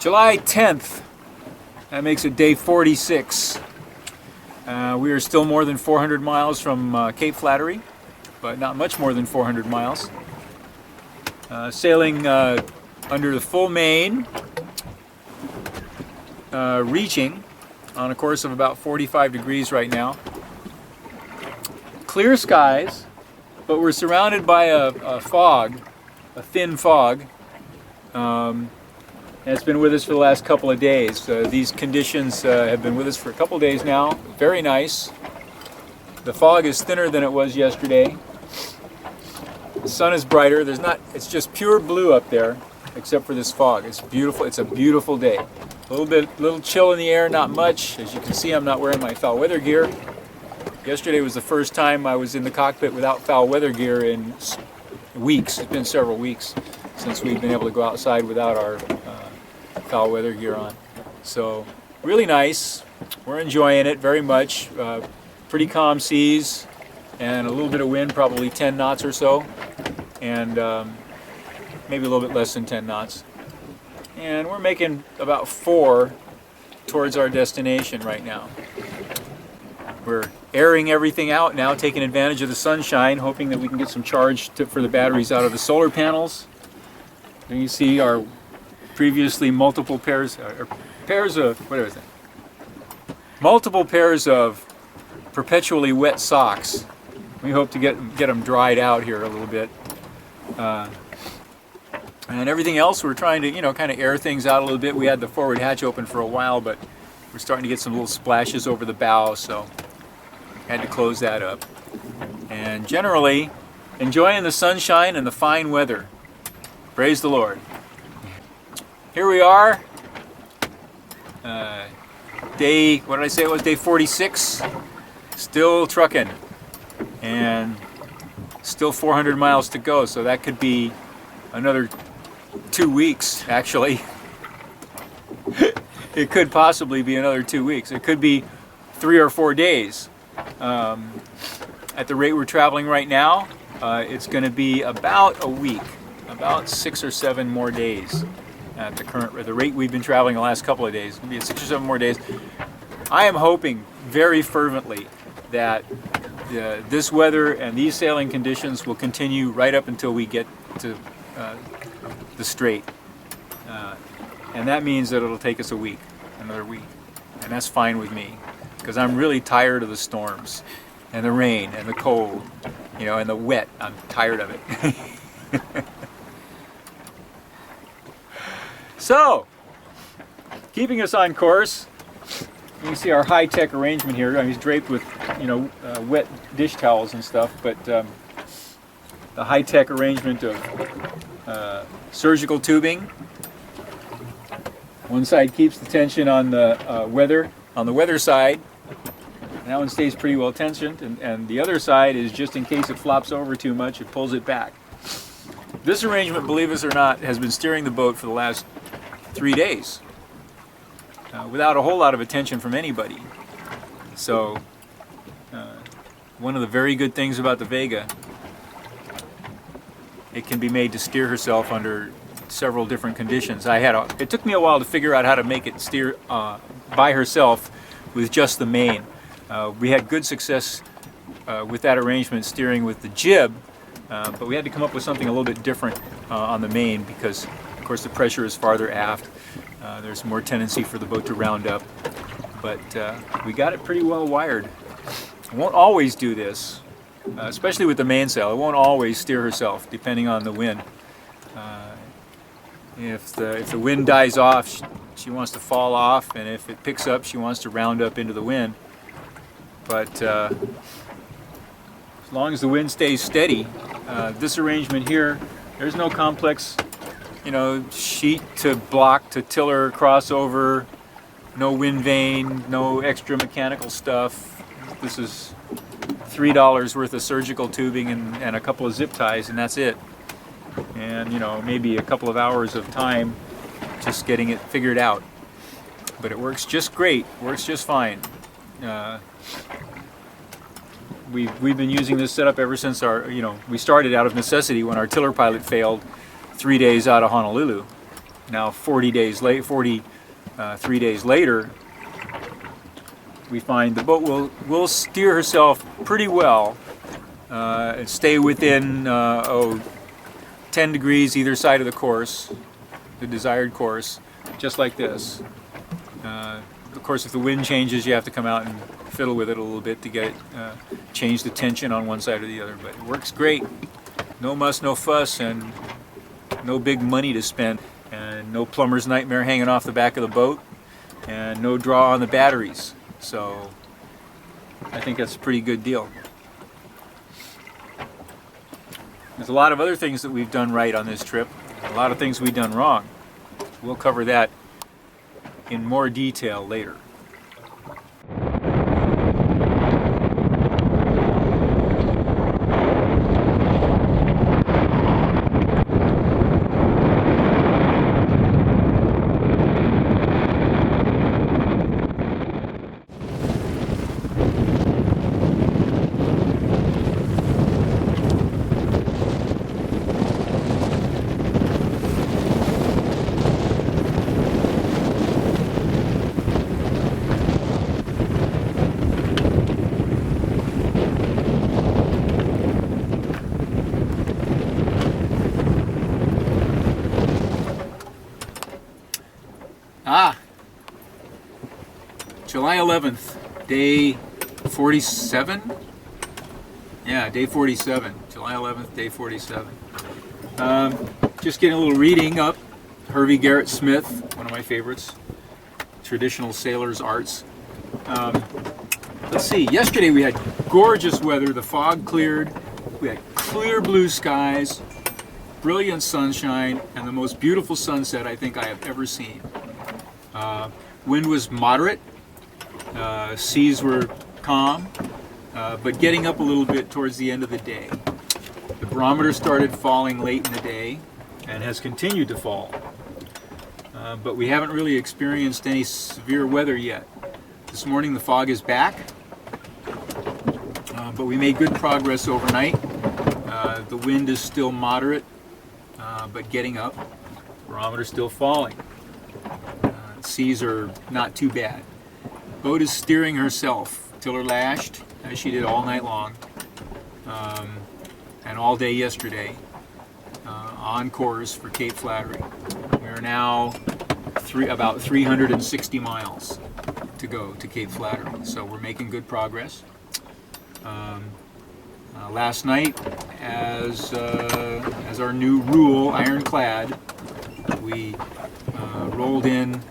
July 10th, that makes it day 46. We are still more than 400 miles from Cape Flattery, but not much more than 400 miles. Sailing under the full main, reaching on a course of about 45 degrees right now. Clear skies, but we're surrounded by a fog, a thin fog. And it's been with us for the last couple of days. These conditions have been with us for a couple of days now. Very nice. The fog is thinner than it was yesterday. The sun is brighter. It's just pure blue up there, except for this fog. It's beautiful. It's a beautiful day. A little chill in the air, not much. As you can see, I'm not wearing my foul weather gear. Yesterday was the first time I was in the cockpit without foul weather gear in weeks. It's been several weeks since we've been able to go outside without our foul weather gear on. So really nice. We're enjoying it very much. Pretty calm seas and a little bit of wind, probably 10 knots or so, and maybe a little bit less than 10 knots. And we're making about 4 towards our destination right now. We're airing everything out now, taking advantage of the sunshine, hoping that we can get some charge for the batteries out of the solar panels. And you see our previously multiple pairs of perpetually wet socks. We hope to get them dried out here a little bit. And everything else, we're trying to, kind of air things out a little bit. We had the forward hatch open for a while, but we're starting to get some little splashes over the bow, so had to close that up. And generally, enjoying the sunshine and the fine weather. Praise the Lord. Here we are. What did I say it was? Day 46. Still trucking. And still 400 miles to go, so that could be another 2 weeks, actually. It could possibly be another 2 weeks. It could be 3 or 4 days. At the rate we're traveling right now, it's going to be about a week, about 6 or 7 more days at the rate we've been traveling the last couple of days. It'll be 6 or 7 more days. I am hoping very fervently that this weather and these sailing conditions will continue right up until we get to the strait. And that means that it'll take us another week. And that's fine with me, because I'm really tired of the storms and the rain and the cold, and the wet. I'm tired of it. So, keeping us on course, you can see our high-tech arrangement here. I mean, it's draped with, wet dish towels and stuff, but the high-tech arrangement of surgical tubing. One side keeps the tension on the weather side, and that one stays pretty well tensioned, and the other side is just in case it flops over too much, it pulls it back. This arrangement, believe us or not, has been steering the boat for the last 3 days without a whole lot of attention from anybody. So one of the very good things about the Vega, it can be made to steer herself under several different conditions. It took me a while to figure out how to make it steer by herself with just the main. We had good success with that arrangement steering with the jib, but we had to come up with something a little bit different on the main because, of course, the pressure is farther aft. There's more tendency for the boat to round up, but we got it pretty well wired. I won't always do this, especially with the mainsail. It won't always steer herself, depending on the wind. If the wind dies off, she wants to fall off, and if it picks up, she wants to round up into the wind. But as long as the wind stays steady, this arrangement here, there's no complex, sheet to block to tiller crossover, no wind vane, no extra mechanical stuff. This is $3 worth of surgical tubing and a couple of zip ties, and that's it. And maybe a couple of hours of time just getting it figured out. But it works just great, works just fine. We've been using this setup ever since we started out of necessity when our tiller pilot failed 3 days out of Honolulu. Now 40 days late, 43 days later, we find the boat will steer herself pretty well and stay within 10 degrees either side of the course, the desired course, just like this. Of course, if the wind changes, you have to come out and fiddle with it a little bit to get it, change the tension on one side or the other. But it works great. No muss, no fuss, and no big money to spend, and no plumber's nightmare hanging off the back of the boat, and no draw on the batteries. So I think that's a pretty good deal. There's a lot of other things that we've done right on this trip, a lot of things we've done wrong. We'll cover that in more detail later. July 11th, day 47? Yeah, day 47. July 11th, day 47. Just getting a little reading up. Hervey Garrett Smith, one of my favorites. Traditional sailor's arts. Let's see, yesterday we had gorgeous weather. The fog cleared. We had clear blue skies, brilliant sunshine, and the most beautiful sunset I think I have ever seen. Wind was moderate. Seas were calm, but getting up a little bit towards the end of the day. The barometer started falling late in the day and has continued to fall. But we haven't really experienced any severe weather yet. This morning the fog is back, but we made good progress overnight. The wind is still moderate, but getting up. Barometer still falling. Seas are not too bad. Boat is steering herself, tiller lashed, as she did all night long, and all day yesterday, on course for Cape Flattery. We are now about 360 miles to go to Cape Flattery, so we're making good progress. Last night, as our new rule, ironclad, we rolled in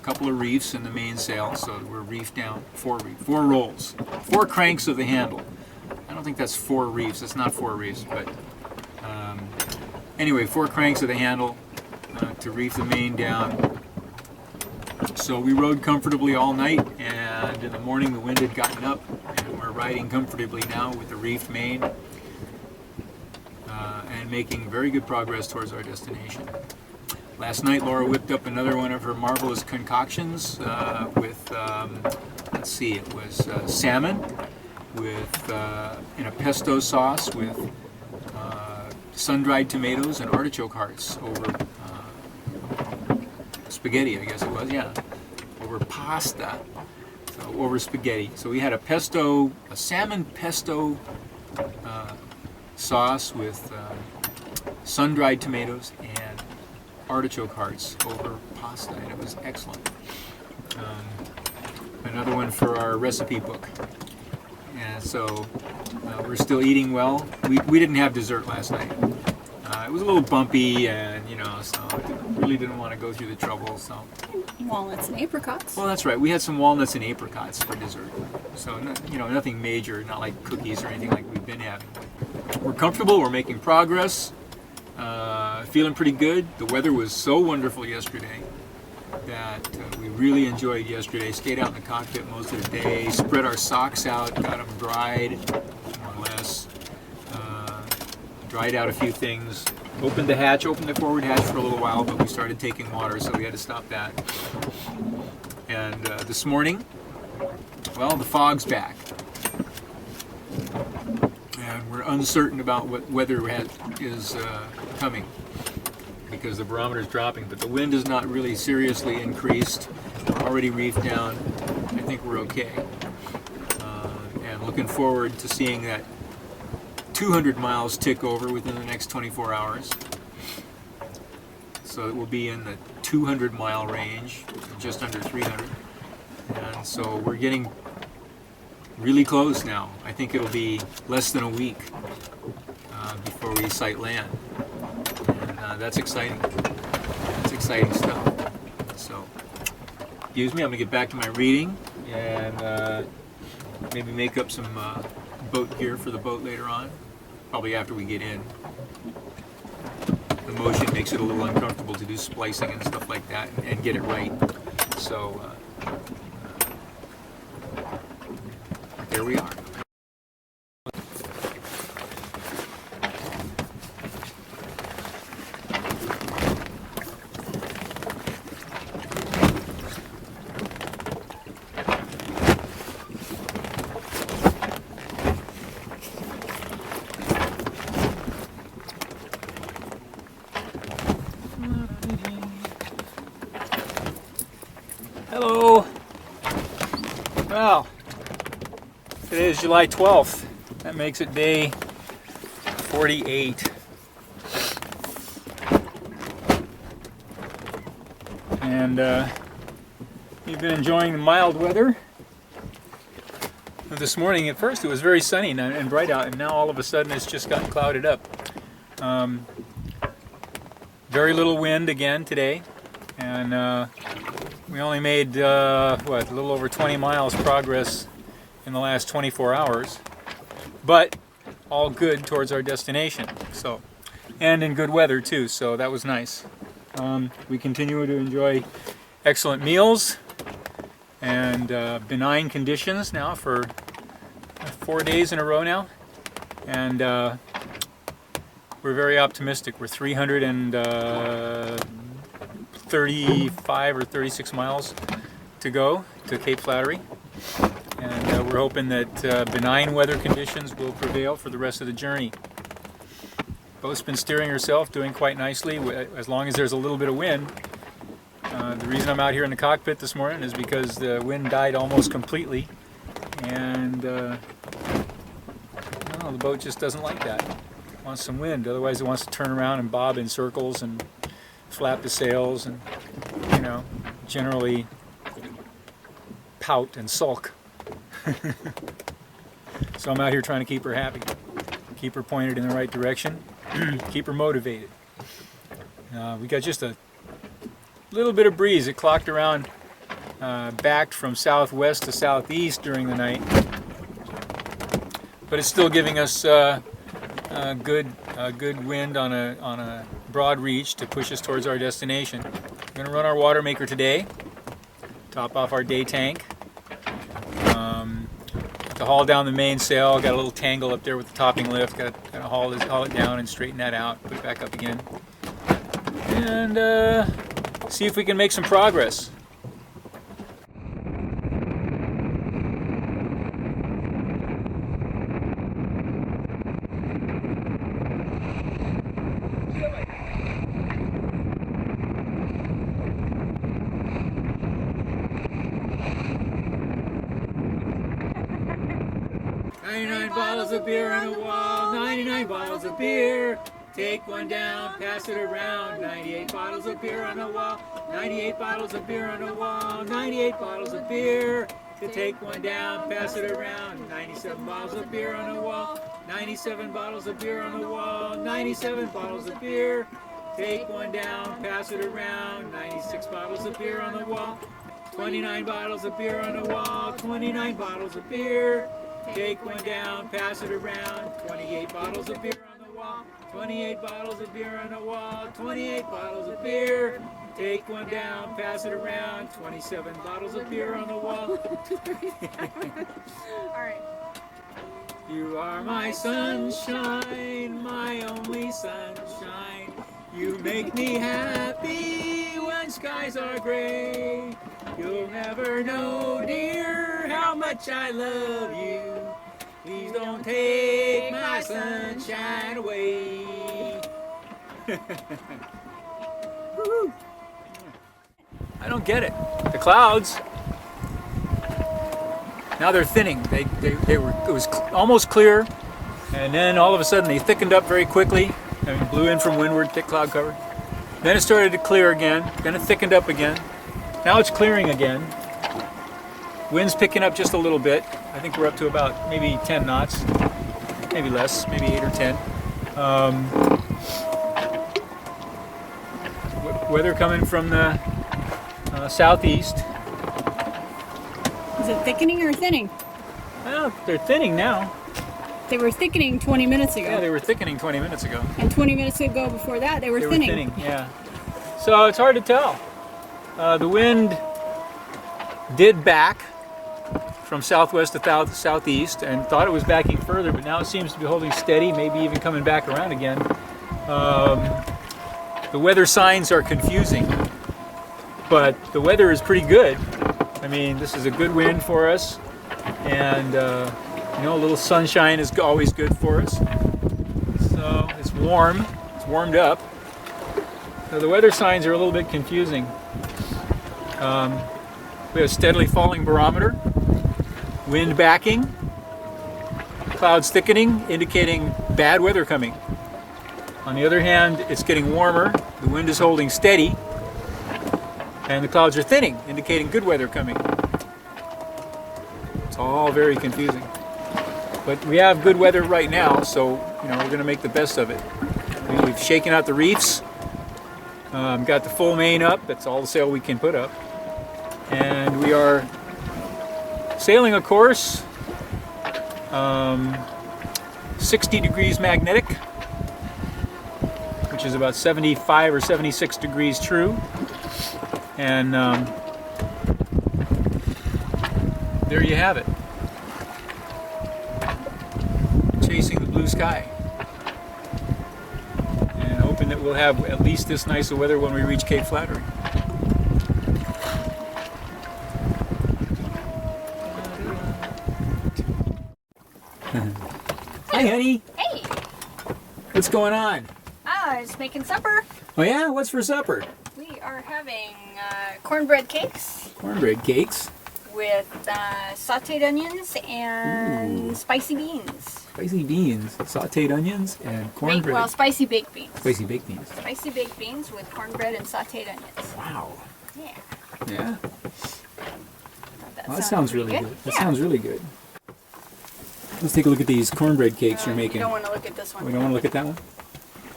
couple of reefs in the mainsail, so we're reefed down, four rolls, 4 cranks of the handle. I don't think that's 4 reefs, it's not 4 reefs, but anyway, 4 cranks of the handle to reef the main down. So we rode comfortably all night, and in the morning the wind had gotten up, and we're riding comfortably now with the reefed main and making very good progress towards our destination. Last night, Laura whipped up another one of her marvelous concoctions with, let's see, it was salmon with in a pesto sauce with sun-dried tomatoes and artichoke hearts over spaghetti, I guess it was, yeah, over pasta, so over spaghetti. So we had a salmon pesto sauce with sun-dried tomatoes and artichoke hearts over pasta, and it was excellent. Another one for our recipe book. And so we're still eating well. We didn't have dessert last night. It was a little bumpy, and so I really didn't want to go through the trouble. So walnuts and apricots. Well, that's right. We had some walnuts and apricots for dessert. So nothing major, not like cookies or anything like we've been having. We're comfortable. We're making progress. Feeling pretty good. The weather was so wonderful yesterday that we really enjoyed yesterday. Stayed out in the cockpit most of the day, spread our socks out, got them dried, more or less. Dried out a few things. Opened the forward hatch for a little while, but we started taking water, so we had to stop that. And this morning, well, the fog's back. And we're uncertain about what weather is coming. because the barometer is dropping, but the wind is not really seriously increased. Already reefed down. I think we're okay. And looking forward to seeing that 200 miles tick over within the next 24 hours. So it will be in the 200-mile range, just under 300. And so we're getting really close now. I think it'll be less than a week before we sight land. And that's exciting. That's exciting stuff. So, excuse me, I'm gonna get back to my reading and maybe make up some boat gear for the boat later on, probably after we get in. The motion makes it a little uncomfortable to do splicing and stuff like that and get it right. So there we are. Hello. Well, today is July 12th. That makes it day 48. And we've been enjoying the mild weather. This morning at first it was very sunny and bright out, and now all of a sudden it's just gotten clouded up. Very little wind again today, and we only made a little over 20 miles progress in the last 24 hours, but all good towards our destination. So, and in good weather too, so that was nice. We continue to enjoy excellent meals and benign conditions now for 4 days in a row now, and we're very optimistic. We're 335 or 36 miles to go to Cape Flattery, and we're hoping that benign weather conditions will prevail for the rest of the journey. Boat's been steering herself, doing quite nicely as long as there's a little bit of wind. The reason I'm out here in the cockpit this morning is because the wind died almost completely, and the boat just doesn't like that. It wants some wind, otherwise it wants to turn around and bob in circles and flap the sails and, you know, generally pout and sulk. So I'm out here trying to keep her happy, keep her pointed in the right direction, keep her motivated. We got just a little bit of breeze. It clocked around, backed from southwest to southeast during the night, but it's still giving us good wind on a broad reach to push us towards our destination. We're going to run our water maker today, top off our day tank. To haul down the mainsail, got a little tangle up there with the topping lift. Got to haul it down and straighten that out, put it back up again, and see if we can make some progress. Bottles of beer on the wall, 99 bottles of beer. Take one down, pass it around. 98 bottles of beer on the wall, 98 bottles of beer on the wall, 98 bottles of beer. To take one down, pass it around. 97 bottles of beer on the wall, 97 bottles of beer on the wall, 97 bottles of beer. Take one down, pass it around. 96 bottles of beer on the wall, 29 bottles of beer on the wall, 29 bottles of beer. Take one down, pass it around. 28 bottles of beer on the wall, 28 bottles of beer on the wall, 28 bottles of beer. Take one down, pass it around. 27 bottles of beer on the wall. All right. You are my sunshine, my only sunshine. You make me happy when skies are gray. You'll never know, dear, how much I love you. Please don't take my sunshine away. Woohoo! I don't get it. The clouds, now they're thinning. It was almost clear, and then all of a sudden they thickened up very quickly. I mean, blew in from windward, thick cloud cover. Then it started to clear again. Then it thickened up again. Now it's clearing again. Wind's picking up just a little bit. I think we're up to about maybe 10 knots, maybe less, maybe 8 or 10. Weather coming from the southeast. Is it thickening or thinning? Well, they're thinning now. They were thickening 20 minutes ago. Yeah, they were thickening 20 minutes ago. And 20 minutes ago before that, they were thinning. Yeah. So it's hard to tell. The wind did back from southwest to southeast and thought it was backing further, but now it seems to be holding steady, maybe even coming back around again. The weather signs are confusing, but the weather is pretty good. I mean, this is a good wind for us, and you know, a little sunshine is always good for us. So it's warm, it's warmed up. So the weather signs are a little bit confusing. We have a steadily falling barometer, wind backing, clouds thickening, indicating bad weather coming. On the other hand, it's getting warmer, the wind is holding steady, and the clouds are thinning, indicating good weather coming. It's all very confusing. But we have good weather right now, so you know, we're going to make the best of it. We've shaken out the reefs, got the full main up, that's all the sail we can put up. And we are sailing a course 60 degrees magnetic, which is about 75 or 76 degrees true. And there you have it. Chasing the blue sky. And hoping that we'll have at least this nice of weather when we reach Cape Flattery. Hi, honey. Hey! What's going on? I was making supper. Oh yeah? What's for supper? We are having cornbread cakes Cornbread cakes. with sauteed onions and spicy beans. Spicy beans, sauteed onions, and cornbread. Well, spicy baked beans. Spicy baked beans. Spicy baked beans with cornbread and sauteed onions. Wow. Yeah. Yeah. That, Well, that sounds really good. That Yeah. sounds really good. Let's take a look at these cornbread cakes you're You making. don't want to look at this one. We don't want to look at that one?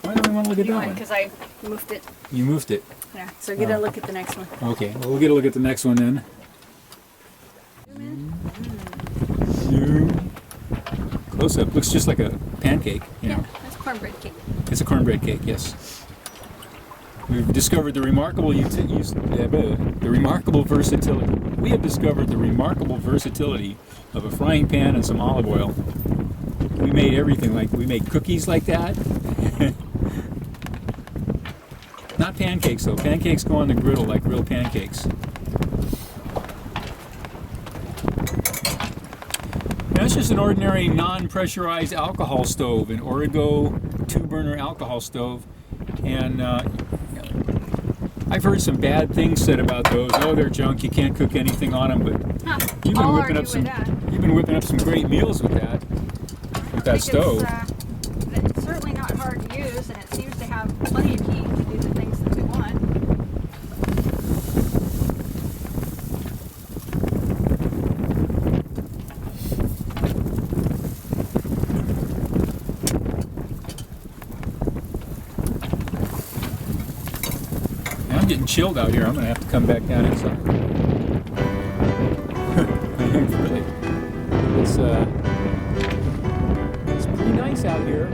Why don't we want to look at that one? Because I moved it. You moved it. Yeah. So get a look at the next one. Okay, well, we'll get a look at the next one then. Close up. Looks just like a pancake, you know. Yeah, that's cornbread cake. It's a cornbread cake, yes. We've discovered the remarkable versatility. We have discovered the remarkable versatility of a frying pan and some olive oil. We made everything, like we made cookies like that. Not pancakes though. Pancakes go on the griddle like real pancakes. That's just an ordinary non-pressurized alcohol stove, an Origo 2-burner alcohol stove. And I've heard some bad things said about those. Oh, they're junk. You can't cook anything on them. But you've been whipping up some. You've been whipping up some great meals with that. With that stove. It's certainly not hard to use, and it seems to have plenty of heat to do the things that we want. I'm getting chilled out here. I'm gonna have to come back down inside. Really, it's pretty nice out here.